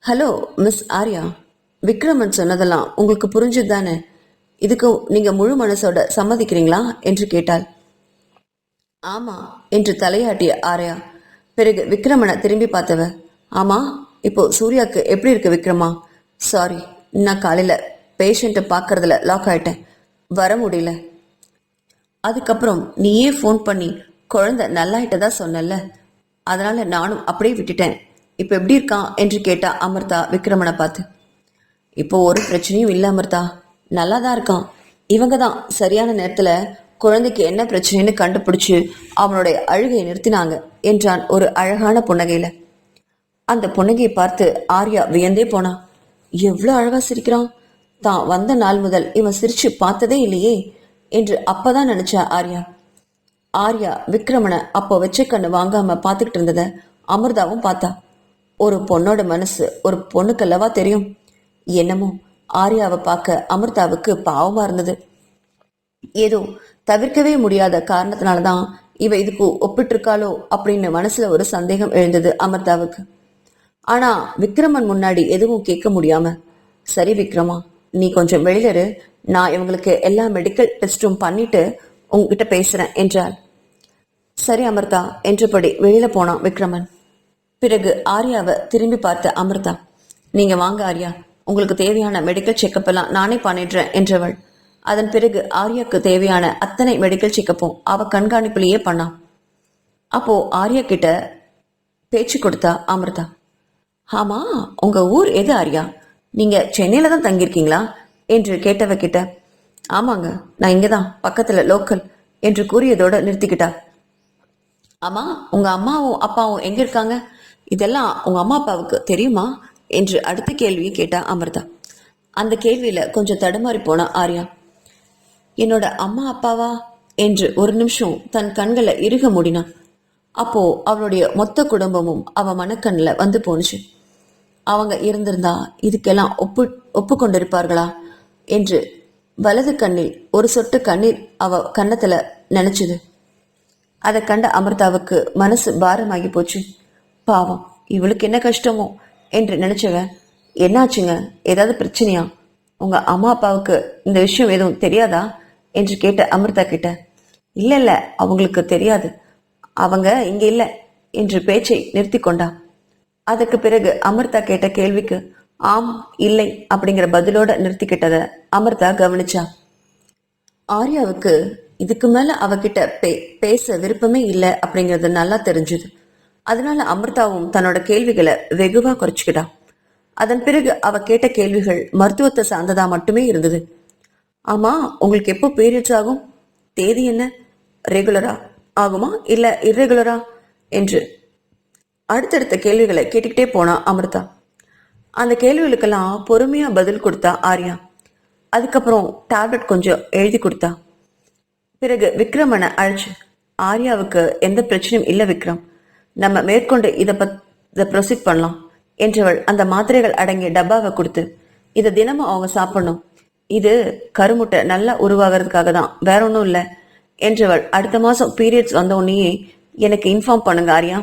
ஹலோ மிஸ் ஆர்யா, விக்ரமன் சொன்னதெல்லாம் உங்களுக்கு புரிஞ்சது தானே? இதுக்கு நீங்க முழு மனசோட சம்மதிக்கிறீங்களா என்று கேட்டாள். ஆமா என்று தலையாட்டிய ஆர்யா. பிறகு விக்ரமனை திரும்பி பார்த்தவ, ஆமா இப்போ சூர்யாக்கு எப்படி இருக்கு விக்ரமா? சாரி, நான் காலையில பேஷண்ட்டை பார்க்கறதுல லாக் ஆயிட்டேன், வர முடியல. அதுக்கப்புறம் நீயே ஃபோன் பண்ணி குழந்தை நல்லாயிட்டதா சொன்னல, அதனால நானும் அப்படியே விட்டுட்டேன். இப்போ எப்படி இருக்கான் என்று கேட்டா அமிர்தா விக்ரமனை பார்த்து. இப்போ ஒரு பிரச்சனையும் இல்லை அமிர்தா, நல்லா தான் இருக்கான். இவங்க தான் சரியான நேரத்தில் குழந்தைக்கு என்ன பிரச்சனைன்னு கண்டுபிடிச்சு அவனுடைய அழுகையை நிறுத்தினாங்க என்றான் ஒரு அழகான புன்னகையில. அந்த புன்னகையை பார்த்து ஆர்யா வியந்தே போனான். எவ்வளோ அழகா சிரிக்கிறான், தான் வந்த நாள் முதல் இவன் சிரிச்சு பார்த்ததே இல்லையே என்று அப்பதான் நினைச்சா ஆர்யா. ஆர்யா விக்ரமனை அப்போ வச்ச கண்ணு வாங்காம பார்த்துக்கிட்டு இருந்தத அமிர்தாவும் பார்த்தா. ஒரு பொண்ணோட மனசு ஒரு பொண்ணுக்கல்லவா தெரியும். என்னமோ ஆர்யாவை பார்க்க அமிர்தாவுக்கு பாவமா இருந்தது. ஏதோ தவிர்க்கவே முடியாத காரணத்தினாலதான் இவ இதுக்கு ஒப்பிட்டு இருக்காளோ அப்படின்னு மனசுல ஒரு சந்தேகம் எழுந்தது அமிர்தாவுக்கு. ஆனா விக்ரமன் முன்னாடி எதுவும் கேட்க முடியாம, சரி விக்ரமா, நீ கொஞ்சம் வெளியில இரு, நான் இவங்களுக்கு எல்லா மெடிக்கல் டெஸ்டும் பண்ணிட்டு உங்ககிட்ட பேசுறேன் என்றாள். சரி அமிர்தா என்றபடி வெளியில போனான் விக்ரமன். பிறகு ஆர்யாவை திரும்பி பார்த்த அமிர்தா, நீங்க வாங்க ஆர்யா, உங்களுக்கு தேவையான மெடிக்கல் செக்கப் எல்லாம் நானே பண்ணிடுறேன் என்றவள். அதன் பிறகு ஆர்யாக்கு தேவையான அத்தனை மெடிக்கல் செக்கப்பும் அவ கண்காணிப்பிலேயே பண்ணான். அப்போ ஆர்யா கிட்ட பேச்சு கொடுத்தா அமிர்தா. ஆமா, உங்க ஊர் எது ஆர்யா? நீங்க சென்னையில தான் தங்கியிருக்கீங்களா என்று கேட்டவ கிட்ட, ஆமாங்க, நான் இங்கதான் பக்கத்துல லோக்கல் என்று கூறியதோட நிறுத்திக்கிட்டா. ஆமா, உங்க அம்மாவும் அப்பாவும் எங்க இருக்காங்க? இதெல்லாம் உங்க அம்மா அப்பாவுக்கு தெரியுமா என்று அடுத்த கேள்வியை கேட்டா அமிர்தா. அந்த கேள்வியில கொஞ்சம் தடுமாறி போனா ஆர்யா. என்னோட அம்மா அப்பாவா என்று ஒரு நிமிஷம் தன் கண்களை இறுக மூடினான். அப்போ அவளுடைய மொத்த குடும்பமும் அவ மனக்கண்ணில் வந்து போனுச்சு. அவங்க இருந்திருந்தா இதுக்கெல்லாம் ஒப்புக்கொண்டிருப்பார்களா என்று வலது கண்ணில் ஒரு சொட்டு கண்ணீர் அவ கன்னத்துல நினைச்சுது. அதை கண்ட அமிர்தாவுக்கு மனசு பாரமாகி போச்சு. பாவம், இவளுக்கு என்ன கஷ்டமோ என்று நினைச்சவ, என்னாச்சுங்க, ஏதாவது பிரச்சனையா? உங்க அம்மா அப்பாவுக்கு இந்த விஷயம் எதுவும் தெரியாதா என்று கேட்ட அமிர்தா கிட்ட, இல்ல இல்ல, அவங்களுக்கு தெரியாது, அவங்க இங்க இல்ல என்று பேச்சை நிறுத்தி கொண்டா. அதுக்கு பிறகு அமிர்தா கேட்ட கேள்விக்கு ஆம் இல்லை அப்படிங்கிற பதிலோட நிறுத்திக்கிட்டத அமிர்தா கவனிச்சா. ஆர்யாவுக்கு இதுக்கு மேல அவகிட்ட பேச விருப்பமே இல்லை அப்படிங்கிறது நல்லா தெரிஞ்சுது. அதனால அமிர்தாவும் தன்னோட கேள்விகளை வெகுவா குறைச்சுக்கிட்டா. அதன் பிறகு அவ கேட்ட கேள்விகள் மருத்துவத்தை சார்ந்ததா மட்டுமே இருந்தது. ஆமா, உங்களுக்கு எப்போ பீரியட்ஸ் ஆகும்? தேதி என்ன? ரெகுலரா ஆகுமா இல்ல இர்ரெகுலரா என்று அடுத்தடுத்த கேள்விகளை கேட்டுக்கிட்டே போனா அமிர்தா. அந்த கேள்விகளுக்கெல்லாம் பொறுமையா பதில் கொடுத்தா ஆர்யா. அதுக்கப்புறம் டேப்லெட் கொஞ்சம் எழுதி கொடுத்தா. பிறகு விக்ரமனை அழைச்சு, ஆர்யாவுக்கு எந்த பிரச்சனையும் இல்லை விக்ரம், நம்ம மேற்கொண்டு இதை ப்ரொசீட் பண்ணலாம் என்றவள் அந்த மாத்திரைகள் அடங்கிய டப்பாவை கொடுத்து, இதை தினமும் அவங்க சாப்பிடணும், இது கருமுட்டை நல்லா உருவாகிறதுக்காக தான், வேற ஒன்றும் இல்லை என்றவள் அடுத்த மாதம் பீரியட்ஸ் வந்த உடனேயே எனக்கு இன்ஃபார்ம் பண்ணுங்க ஆர்யா,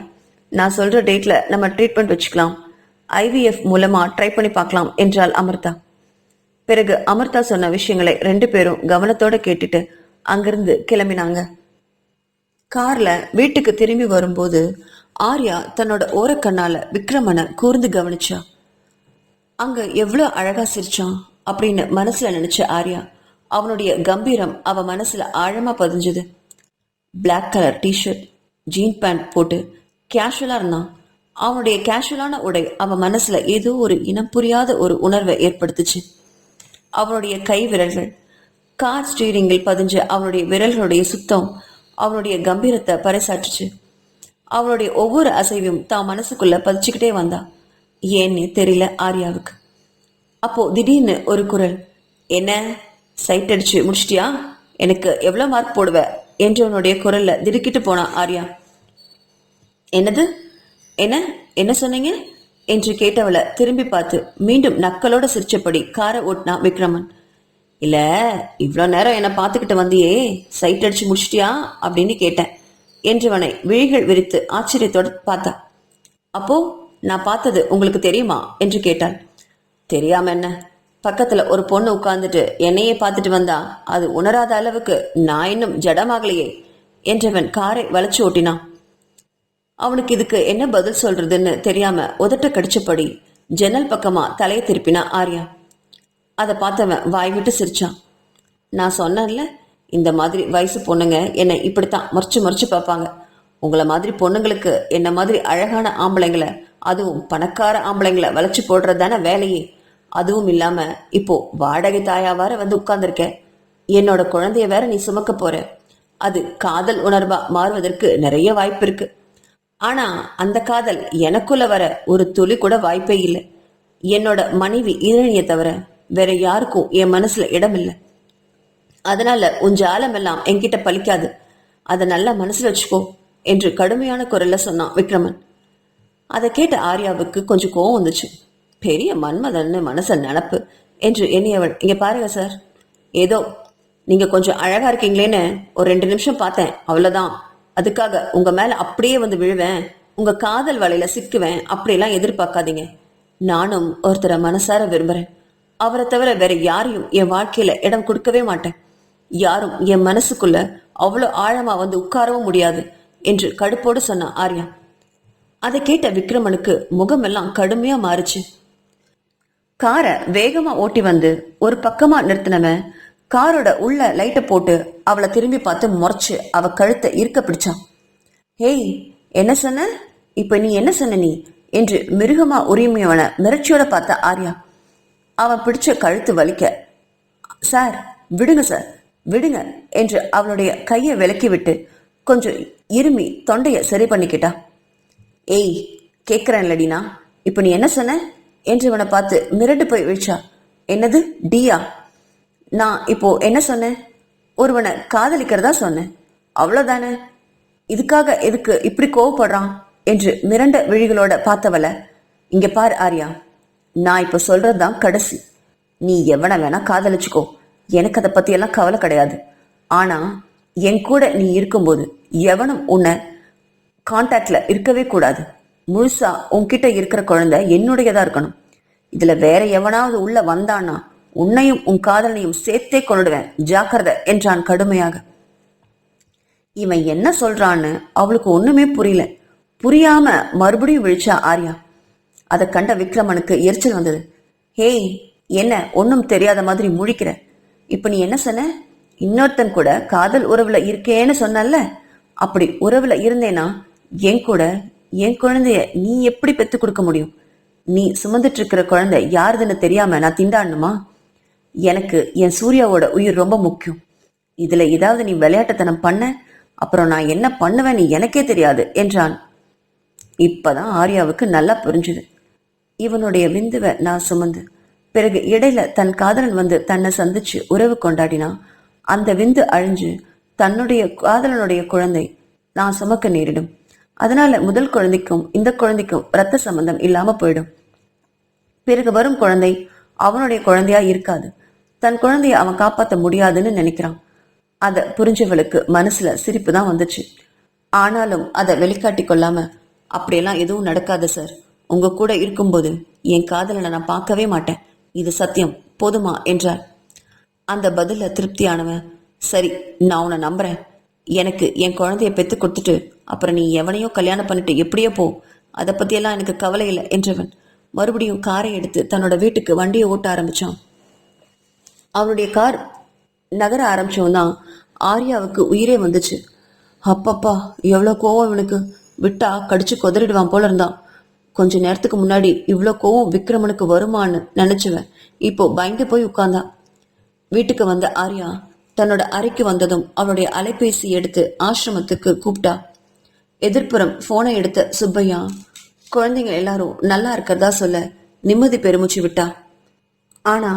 நான் சொல்ற டேட்ல நம்ம ட்ரீட்மெண்ட் வச்சுக்கலாம், IVF மூலமா ட்ரை பண்ணி பார்க்கலாம் என்றாள் அமிர்தா. பிறகு அமிர்தா சொன்ன விஷயங்களை 2 பேரும் கவனத்தோட கேட்டுட்டு அங்கிருந்து கிளம்பினாங்க. கார்ல வீட்டுக்கு திரும்பி வரும்போது ஆர்யா தன்னோட ஓரக்கண்ணால விக்ரமனை கூர்ந்து கவனிச்சா. அங்க எவ்வளவு அழகா சிரிச்சான் அப்படின்னு மனசுல நினைச்ச ஆர்யா அவனுடைய கம்பீரம் அவ மனசுல ஆழமா பதிஞ்சது. Black colour T shirt, jean pant போட்டு கேஷுவலா இருந்தான். அவனுடைய கேஷுவலான உடை அவன் மனசுல ஏதோ ஒரு இனம் புரியாத ஒரு உணர்வை ஏற்படுத்துச்சு. அவனுடைய கை விரல்கள் கார் ஸ்டீரிங்கில் பதிஞ்ச அவனுடைய விரல்களுடைய சுத்தம் அவனுடைய கம்பீரத்தை பறைசாற்றுச்சு. அவனுடைய ஒவ்வொரு அசைவும் தான் மனசுக்குள்ள பதிச்சுக்கிட்டே வந்தா. ஏன்னு தெரியல ஆர்யாவுக்கு. அப்போ திடீர்னு ஒரு குரல், என்ன சைட் அடிச்சு முடிச்சிட்டியா, எனக்கு எவ்வளவு மார்க் போடுவ என்றவனுடைய குரல்ல திடுக்கிட்டு போனா ஆர்யா. என்னது, என்ன என்ன சொன்னீங்க என்று கேட்டவளை திரும்பி பார்த்து மீண்டும் நக்கலோட சிரிச்சபடி காரை ஓட்டினா விக்ரமன். இல்ல, இவ்வளோ நேரம் என்னை பார்த்துக்கிட்டு வந்தியே, சைட் அடிச்சு முடிச்சிட்டியா அப்படின்னு கேட்டேன் என்றவனை விழிகள் விரித்து ஆச்சரியத்தோடு பார்த்தா. அப்போ நான் பார்த்தது உங்களுக்கு தெரியுமா என்று கேட்டாள். தெரியாம என்ன, பக்கத்துல ஒரு பொண்ணு உட்கார்ந்துட்டு என்னையே பார்த்துட்டு வந்தா அது உணராத அளவுக்கு நான் இன்னும் ஜடமாகலையே என்றவன் காரை வளைச்சு ஓட்டினான். அவனுக்கு இதுக்கு என்ன பதில் சொல்றதுன்னு தெரியாம உதட்ட கடிச்சபடி ஜன்னல் பக்கமா தலையை திருப்பினா ஆர்யா. அதை பார்த்தவன் வாய் விட்டு சிரிச்சான். நான் சொன்னேன்ல, இந்த மாதிரி வயசு பொண்ணுங்க என்னை இப்படித்தான் மறைச்சு மறைச்சு பார்ப்பாங்க. உங்களை மாதிரி பொண்ணுங்களுக்கு என்ன மாதிரி அழகான ஆம்பளைங்களை, அதுவும் பணக்கார ஆம்பளைங்களை வளைச்சு போடுறது தானே வேலையே. அதுவும் இல்லாம இப்போ வாடகை தாயா வேற வந்து உட்கார்ந்துருக்க. என்னோட குழந்தைய வேற நீ சுமக்க போற. அது காதல் உணர்வா மாறுவதற்கு நிறைய வாய்ப்பு இருக்கு. ஆனா அந்த காதல் எனக்குள்ள வர ஒரு துளி கூட வாய்ப்பே இல்லை. என்னோட மனைவி ஈரணியை தவிர வேற யாருக்கும் என் மனசுல இடம் இல்லை. அதனால உன் ஜாலம் எல்லாம் என்கிட்ட பலிக்காது. அதை நல்லா மனசுல வச்சுக்கோ என்று கடுமையான குரல்ல சொன்னான் விக்ரமன். அதை கேட்ட ஆர்யாவுக்கு கொஞ்சம் கோவம் வந்துச்சு. பெரிய மன்மதன்னு மனச நினப்பு என்று எண்ணியவள், இங்க பாருங்க சார், ஏதோ நீங்க கொஞ்சம் அழகா இருக்கீங்களேன்னு ஒரு 2 நிமிஷம் பார்த்தேன், அவ்வளவுதான். அதுக்காக உங்க மேல அப்படியே வந்து விழுவேன், உங்க காதல் வலையில சிக்குவேன் அப்படியெல்லாம் எதிர்பார்க்காதீங்க. நானும் ஒருத்தரை மனசார விரும்புறேன். அவரை தவிர வேற யாரையும் என் வாழ்க்கையில இடம் கொடுக்கவே மாட்டேன். யாரும் என் மனசுக்குள்ள அவ்வளோ ஆழமா வந்து உட்காரவும் முடியாது என்று கடுப்போடு சொன்ன ஆர்யா. அதை கேட்ட விக்ரமனுக்கு முகமெல்லாம் கடுமையா மாறுச்சு. காரை வேகமா ஓட்டி வந்து ஒரு பக்கமா நிறுத்தினவன் காரோட உள்ள லைட்டை போட்டு அவளை திரும்பி பார்த்து முறைச்சு அவ கழுத்தை இருக்க பிடிச்சான். ஹேய், என்ன சொன்ன? இப்ப நீ என்ன சொன்ன நீ என்று மிருகமா உரிமையவன மிரட்சியோட பார்த்த ஆர்யா. அவன் பிடிச்ச கழுத்து வலிக்க, சார் விடுங்க சார் விடுங்க என்று அவளுடைய கையை விலக்கி விட்டு கொஞ்சம் இருமி தொண்டைய சரி பண்ணிக்கிட்டா. ஏய், கேட்கிறேன் லடினா, இப்ப நீ என்ன சொன்ன என்று இவனை பார்த்து மிரண்டு போய் விழிச்சா. என்னது டியா? நான் இப்போ என்ன சொன்னேன்? ஒருவனை காதலிக்கிறதா சொன்னேன், அவ்வளவுதானே. இதுக்காக எதுக்கு இப்படி கோவப்படுறான் என்று மிரண்ட விழிகளோட பார்த்தவள, இங்க பார் ஆர்யா, நான் இப்ப சொல்றதுதான் கடைசி. நீ எவனை வேணா காதலிச்சுக்கோ, எனக்கு அதை பத்தி எல்லாம் கவலை கிடையாது. ஆனா என் கூட நீ இருக்கும்போது எவனும் உன்னை கான்டாக்ட்ல இருக்கவே கூடாது. முழுசா உன்கிட்ட இருக்கிற குழந்தை என்னுடையதா இருக்கணும். இதுல வேற எவனாவது உள்ள வந்தானா உன்னையும் உன் காதலனையும் சேர்த்தே கொண்டுடுவேன், ஜாக்கிரதை என்றான் கடுமையாக. இவன் என்ன சொல்றான்னு அவளுக்கு ஒண்ணுமே புரியல. புரியாம மறுபடியும் விழிச்சா ஆர்யா. அதை கண்ட விக்ரமனுக்கு எரிச்சல் வந்தது. ஹேய், என்ன ஒன்னும் தெரியாத மாதிரி முழிக்கிற? இப்ப நீ என்ன சொன்ன? இன்னொருத்தன் கூட காதல் உறவுல இருக்கேன்னு சொன்னல்ல, அப்படி உறவுல இருந்தேனா என் கூட என் குழந்தைய நீ எப்படி பெத்து கொடுக்க முடியும்? நீ சுமந்துட்டு இருக்கிற குழந்தை யாருதுன்னு தெரியாம நான் திண்டாடணுமா? எனக்கு என் சூர்யாவோட உயிர் ரொம்ப முக்கியம். இதுல ஏதாவது நீ விளையாட்டுத்தனம் பண்ண, அப்புறம் நான் என்ன பண்ணுவேன் நீ எனக்கே தெரியாது என்றான். இப்பதான் ஆர்யாவுக்கு நல்லா புரிஞ்சுது. இவனுடைய விந்துவை நான் சுமந்து பிறகு இடையில தன் காதலன் வந்து தன்னை சந்திச்சு உறவு கொண்டாடினா அந்த விந்து அழிஞ்சு தன்னுடைய காதலனுடைய குழந்தை நான் சுமக்க நேரிடும். அதனால முதல் குழந்தைக்கும் இந்த குழந்தைக்கும் இரத்த சம்பந்தம் இல்லாம போயிடும். பிறகு வரும் குழந்தை அவனுடைய குழந்தையா இருக்காது. தன் குழந்தைய அவன் காப்பாற்ற முடியாதுன்னு நினைக்கிறான். அதை புரிஞ்சவளுக்கு மனசுல சிரிப்பு தான் வந்துச்சு. ஆனாலும் அதை வெளிக்காட்டி கொள்ளாம, அப்படியெல்லாம் எதுவும் நடக்காது சார். உங்க கூட இருக்கும்போது என் காதலனை நான் பார்க்கவே மாட்டேன், இது சத்தியம், போதுமா என்றார். அந்த பதில திருப்தியானவன், சரி நான் உன்னை நம்புறேன். எனக்கு என் குழந்தைய பெத்து கொடுத்துட்டு அப்புறம் நீ எவனையோ கல்யாணம் பண்ணிட்டு எப்படியோ போ, அதை பத்தியெல்லாம் எனக்கு கவலை இல்லை என்றவன் மறுபடியும் காரை எடுத்து தன்னோட வீட்டுக்கு வண்டியை ஓட்ட ஆரம்பிச்சான். அவனுடைய கார் நகர ஆரம்பிச்சவன் தான் ஆர்யாவுக்கு உயிரே வந்துச்சு. அப்பப்பா, எவ்வளோ கோவம் இவனுக்கு! விட்டா கடிச்சு கொதறிடுவான் போல இருந்தான். கொஞ்ச நேரத்துக்கு முன்னாடி இவ்வளோ கோவம் விக்ரமனுக்கு வருமானு நினைச்சுவன் இப்போ பயந்து போய் உட்கார்ந்தான். வீட்டுக்கு வந்த ஆர்யா தன்னோட அறைக்கு வந்ததும் அவளுடைய அலைபேசி எடுத்து ஆசிரமத்துக்கு கூப்பிட்டா. எதிர்ப்புறம் போனை எடுத்த சுப்பையா குழந்தைங்க எல்லாரும் நல்லா இருக்கிறதா சொல்ல நிம்மதி பெருமூச்சு விட்டா. ஆனா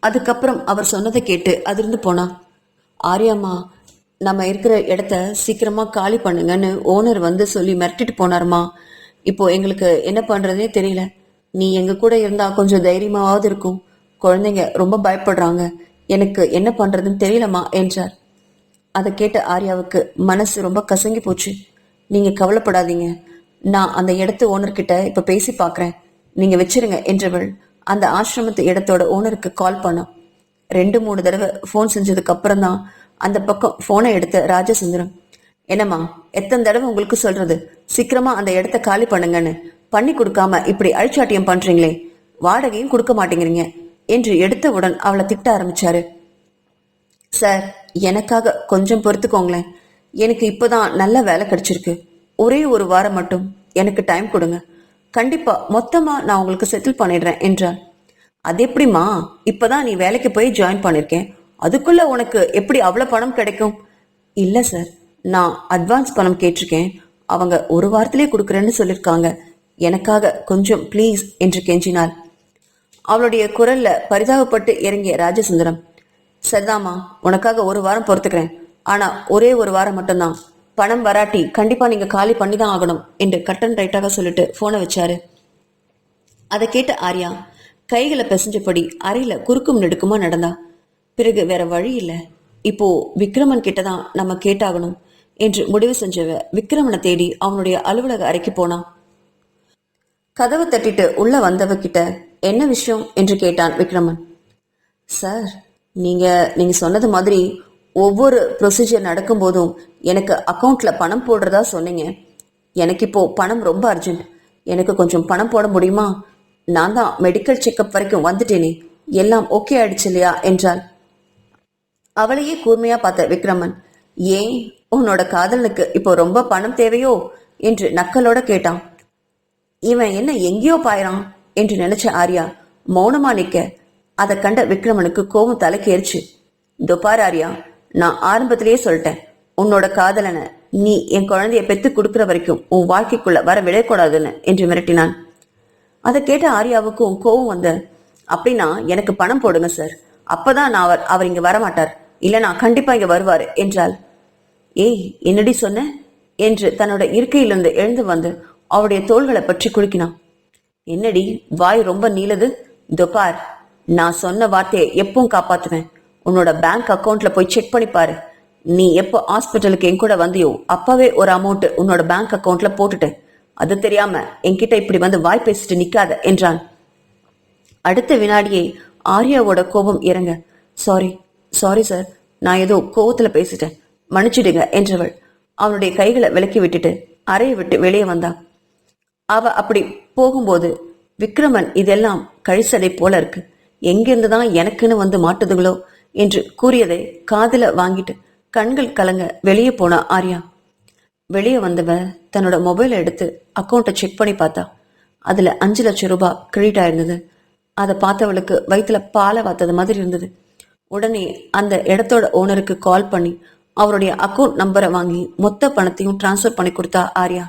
அதுக்கப்புறம் அவர் சொன்னதை கேட்டு அதிர்ந்து போனா. ஆர்யாம்மா, நம்ம இருக்கிற இடத்த சீக்கிரமா காலி பண்ணுங்கன்னு ஓனர் வந்து சொல்லி மிரட்டிட்டு போனாருமா. இப்போ எங்களுக்கு என்ன பண்றதே தெரியல. நீ எங்க கூட இருந்தா கொஞ்சம் தைரியமாவது இருக்கும். குழந்தைங்க ரொம்ப பயப்படுறாங்க, எனக்கு என்ன பண்றதுன்னு தெரியலமா என்றார். அதை கேட்ட ஆர்யாவுக்கு மனசு ரொம்ப கசங்கி போச்சு. நீங்க கவலைப்படாதீங்க, நான் அந்த இடத்து ஓனர்கிட்ட இப்ப பேசி பாக்குறேன், நீங்க வச்சிருங்க என்றவள் அந்த ஆசிரமத்து இடத்தோட ஓனருக்கு கால் பண்ணோம். 2-3 தடவை ஃபோன் செஞ்சதுக்கு அப்புறம் தான் அந்த பக்கம் போனை எடுத்த ராஜசுந்தரம், என்னம்மா எத்தனை தடவை உங்களுக்கு சொல்றது, சீக்கிரமா அந்த இடத்த காலி பண்ணுங்கன்னு, பண்ணி கொடுக்காம இப்படி அழிச்சாட்டியம் பண்றீங்களே, வாடகையும் கொடுக்க மாட்டேங்கிறீங்க என்று எடுத்தவுடன் அவளை திட்ட ஆரம்பிச்சாரு. சார், எனக்காக கொஞ்சம் பொறுத்துக்கோங்களேன். எனக்கு இப்போதான் நல்ல வேலை கிடைச்சிருக்கு. ஒரே ஒரு வாரம் மட்டும் எனக்கு டைம் கொடுங்க. கண்டிப்பா மொத்தமா நான் உங்களுக்கு செட்டில் பண்ணிடுறேன் என்றார். அது எப்படிமா, இப்பதான் நீ வேலைக்கு போய் ஜாயின் பண்ணிருக்கேன், அதுக்குள்ள உனக்கு எப்படி அவ்வளவு பணம் கிடைக்கும்? இல்ல சார், நான் அட்வான்ஸ் பணம் கேட்டிருக்கேன். அவங்க ஒரு வாரத்திலே கொடுக்குறேன்னு சொல்லியிருக்காங்க. எனக்காக கொஞ்சம் ப்ளீஸ் என்று கெஞ்சினாள். அவளுடைய குரல்ல பரிதாபப்பட்டு இறங்கிய ராஜசுந்தரம், சரிதாமா, உனக்காக ஒரு வாரம் பொறுத்துக்கிறேன். ஆனா ஒரே ஒரு வாரம் மட்டும்தான். பணம் வராட்டி கண்டிப்பா நீங்க காலி பண்ணிதான் ஆகணும் என்று கட்டன் ரைட்டாக சொல்லிட்டு போனை வச்சாரு. அதை கேட்ட ஆர்யா கைகளை பிசைஞ்சபடி அறையில குறுக்கும் நெடுக்குமா நடந்தா. பிறகு வேற வழி இல்ல, இப்போ விக்ரமன் கிட்டதான் நம்ம கேட்டாகணும் என்று முடிவு செஞ்சவ விக்ரமனை தேடி அவனுடைய அலுவலக அறைக்கு போனான். கதவை தட்டிட்டு உள்ள வந்தவ கிட்ட என்ன விஷயம் என்று கேட்டான் விக்ரமன். சார், நீங்க சொன்னது மாதிரி ஒவ்வொரு ப்ரொசீஜர் நடக்கும் போதும் எனக்கு அக்கௌண்ட்ல பணம் போடுறதா சொன்னீங்க. எனக்கு இப்போ பணம் ரொம்ப அர்ஜென்ட். எனக்கு கொஞ்சம் பணம் போட முடியுமா? நான் தான் மெடிக்கல் செக்அப் வரைக்கும் வந்துட்டேனே, எல்லாம் ஓகே ஆயிடுச்சு இல்லையா என்றாள். அவளையே கூர்மையா பார்த்த விக்ரமன், ஏன் உன்னோட காதலனுக்கு இப்போ ரொம்ப பணம் தேவையோ என்று நக்கலோட கேட்டான். இவன் என்ன எங்கேயோ பாயிறான் என்று நினைச்ச ஆர்யா மௌனமா நிக்க, அதை கண்ட விக்ரமனுக்கு கோபம் தலைக்கேறிச்சு. துபார் ஆர்யா, நான் ஆரம்பத்திலேயே சொல்லிட்டேன், உன்னோட காதலனை நீ என் குழந்தைய பெத்து கொடுக்கிற வரைக்கும் உன் வாழ்க்கைக்குள்ள வர விடக்கூடாதுன்னு என்று மிரட்டினான். அதை கேட்ட ஆர்யாவுக்கும் கோபம் வந்த, அப்படின்னா எனக்கு பணம் போடுங்க சார், அப்பதான் நான் அவர் இங்க வரமாட்டார், இல்லைனா கண்டிப்பா இங்க வருவாரு என்றாள். ஏய், என்னடி சொன்ன என்று தன்னோட இருக்கையிலிருந்து எழுந்து வந்து அவருடைய தோள்களை பற்றி குலுக்கினான். என்னடி வாய் ரொம்ப நீளது? துபார், நான் சொன்ன வார்த்தையை எப்பவும் காப்பாத்துவேன். உன்னோட பேங்க் அக்கௌண்ட்ல போய் செக் பண்ணி பாரு. நீ எப்போ ஹாஸ்பிட்டலுக்கு என் கூட வந்தியோ அப்பவே ஒரு அமௌண்ட் உன்னோட பேங்க் அக்கௌண்ட்ல போட்டுட்டேன். அது தெரியாம என்கிட்ட இப்படி வந்து வாய் பேசிட்டு நிக்காத என்றான். அடுத்த வினாடியே ஆர்யாவோட கோபம் இறங்க, சாரி சார், நான் ஏதோ கோபத்துல பேசிட்டேன், மன்னிச்சிடுங்க என்றவள் அவனுடைய கைகளை விலக்கி விட்டுட்டு அறையை விட்டு வெளியே வந்தா. அவ அப்படி போகும்போது விக்ரமன் இதெல்லாம் கழிசடை போல இருக்கு, எங்கிருந்துதான் எனக்குன்னு வந்து மாட்டுதுங்களோ என்று கூறியதை காதுல வாங்கிட்டு கண்கள் கலங்க வெளியே போனா ஆர்யா. வெளியே வந்தவ தன்னோட மொபைலை எடுத்து அக்கௌண்ட்டை செக் பண்ணி பார்த்தா. அதுல 5 லட்சம் ரூபாய் கிரெடிட் ஆயிருந்தது. அதை பார்த்தவளுக்கு வயிற்றுல பாலை வாத்தது மாதிரி இருந்தது. உடனே அந்த இடத்தோட ஓனருக்கு கால் பண்ணி அவருடைய அக்கௌண்ட் நம்பரை வாங்கி மொத்த பணத்தையும் டிரான்ஸ்ஃபர் பண்ணி கொடுத்தா ஆர்யா.